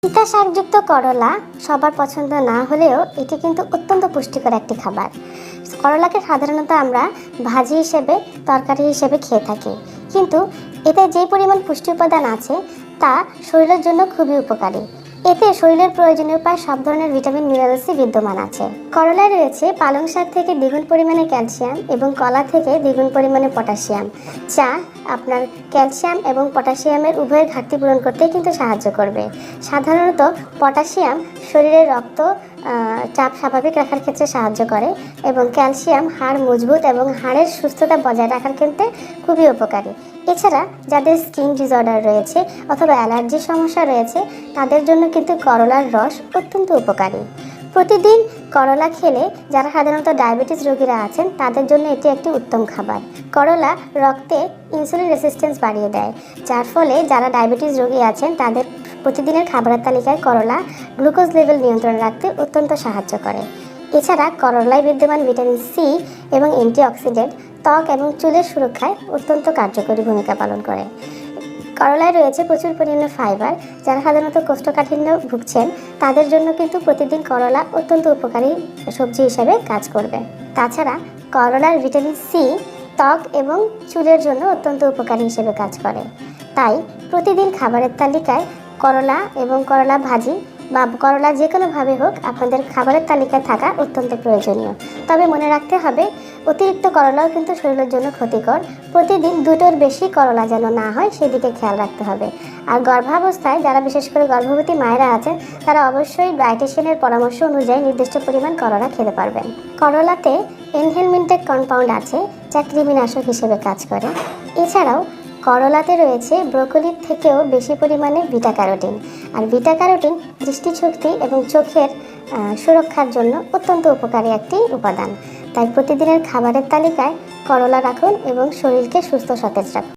পিতা শাকযুক্ত করলা সবার পছন্দ না হলেও এটি কিন্তু অত্যন্ত পুষ্টিকর একটি খাবার। করলাকে সাধারণত আমরা ভাজি হিসেবে, তরকারি হিসেবে খেয়ে থাকি, কিন্তু এতে যে পরিমাণ পুষ্টি উপাদান আছে তা শরীরের জন্য খুবই উপকারী। এতে শরীরের প্রয়োজনীয় প্রায় সব ধরনের ভিটামিন মিনারেলসই বিদ্যমান আছে। করলায় রয়েছে পালং শাক থেকে দ্বিগুণ পরিমাণে ক্যালসিয়াম এবং কলা থেকে দ্বিগুণ পরিমাণে পটাশিয়াম, যা আপনার ক্যালসিয়াম এবং পটাশিয়ামের উভয়ের ঘাটতি পূরণ করতে কিন্তু সাহায্য করবে। সাধারণত পটাশিয়াম শরীরের রক্ত চাপ স্বাভাবিক রাখার ক্ষেত্রে সাহায্য করে এবং ক্যালসিয়াম হাড় মজবুত এবং হাড়ের সুস্থতা বজায় রাখার ক্ষেত্রে খুবই উপকারী। এছাড়া যাদের স্কিন ডিসঅর্ডার রয়েছে অথবা অ্যালার্জির সমস্যা রয়েছে তাদের জন্য কিন্তু করলার রস অত্যন্ত উপকারী। প্রতিদিন করলা খেলে যারা সাধারণত ডায়াবেটিস রোগীরা আছেন তাদের জন্য এটি একটি উত্তম খাবার। করলা রক্তে ইনসুলিন রেসিস্ট্যান্স বাড়িয়ে দেয়, যার ফলে যারা ডায়াবেটিস রোগী আছেন তাদের প্রতিদিনের খাবারের তালিকায় করলা গ্লুকোজ লেভেল নিয়ন্ত্রণে রাখতে অত্যন্ত সাহায্য করে। এছাড়া করলায় বিদ্যমান ভিটামিন সি এবং অ্যান্টিঅক্সিডেন্ট ত্বক এবং চুলের সুরক্ষায় অত্যন্ত কার্যকরী ভূমিকা পালন করে। করলায় রয়েছে প্রচুর পরিমাণে ফাইবার, যারা সাধারণত কোষ্ঠকাঠিন্য ভুগছেন তাদের জন্য কিন্তু প্রতিদিন করলা অত্যন্ত উপকারী সবজি হিসেবে কাজ করবে। তাছাড়া করলার ভিটামিন সি ত্বক এবং চুলের জন্য অত্যন্ত উপকারী হিসেবে কাজ করে। তাই প্রতিদিন খাবারের তালিকায় করলা এবং করলা ভাজি বা করলা যে কোনোভাবে হোক আপনাদের খাবারের তালিকায় থাকা অত্যন্ত প্রয়োজনীয়। তবে মনে রাখতে হবে অতিরিক্ত করলাও কিন্তু শরীরের জন্য ক্ষতিকর। প্রতিদিন দুটোর বেশি করলা যেন না হয় সেদিকে খেয়াল রাখতে হবে। আর গর্ভাবস্থায় যারা বিশেষ করে গর্ভবতী মায়েরা আছেন তারা অবশ্যই ডায়েটিশিয়ানের পরামর্শ অনুযায়ী নির্দিষ্ট পরিমাণ করলা খেতে পারবেন। করলাতে এনহেলমিন্টেক কম্পাউন্ড আছে যা কৃমিনাশক হিসেবে কাজ করে। এছাড়াও করলাতে রয়েছে ব্রোকলির থেকেও বেশি পরিমাণে বিটা ক্যারোটিন, আর বিটা ক্যারোটিন দৃষ্টিশক্তি এবং চোখের সুরক্ষার জন্য অত্যন্ত উপকারী একটি উপাদান। তাই প্রতিদিনের খাবারের তালিকায় করলা রাখুন এবং শরীরকে সুস্থ সতেজ রাখুন।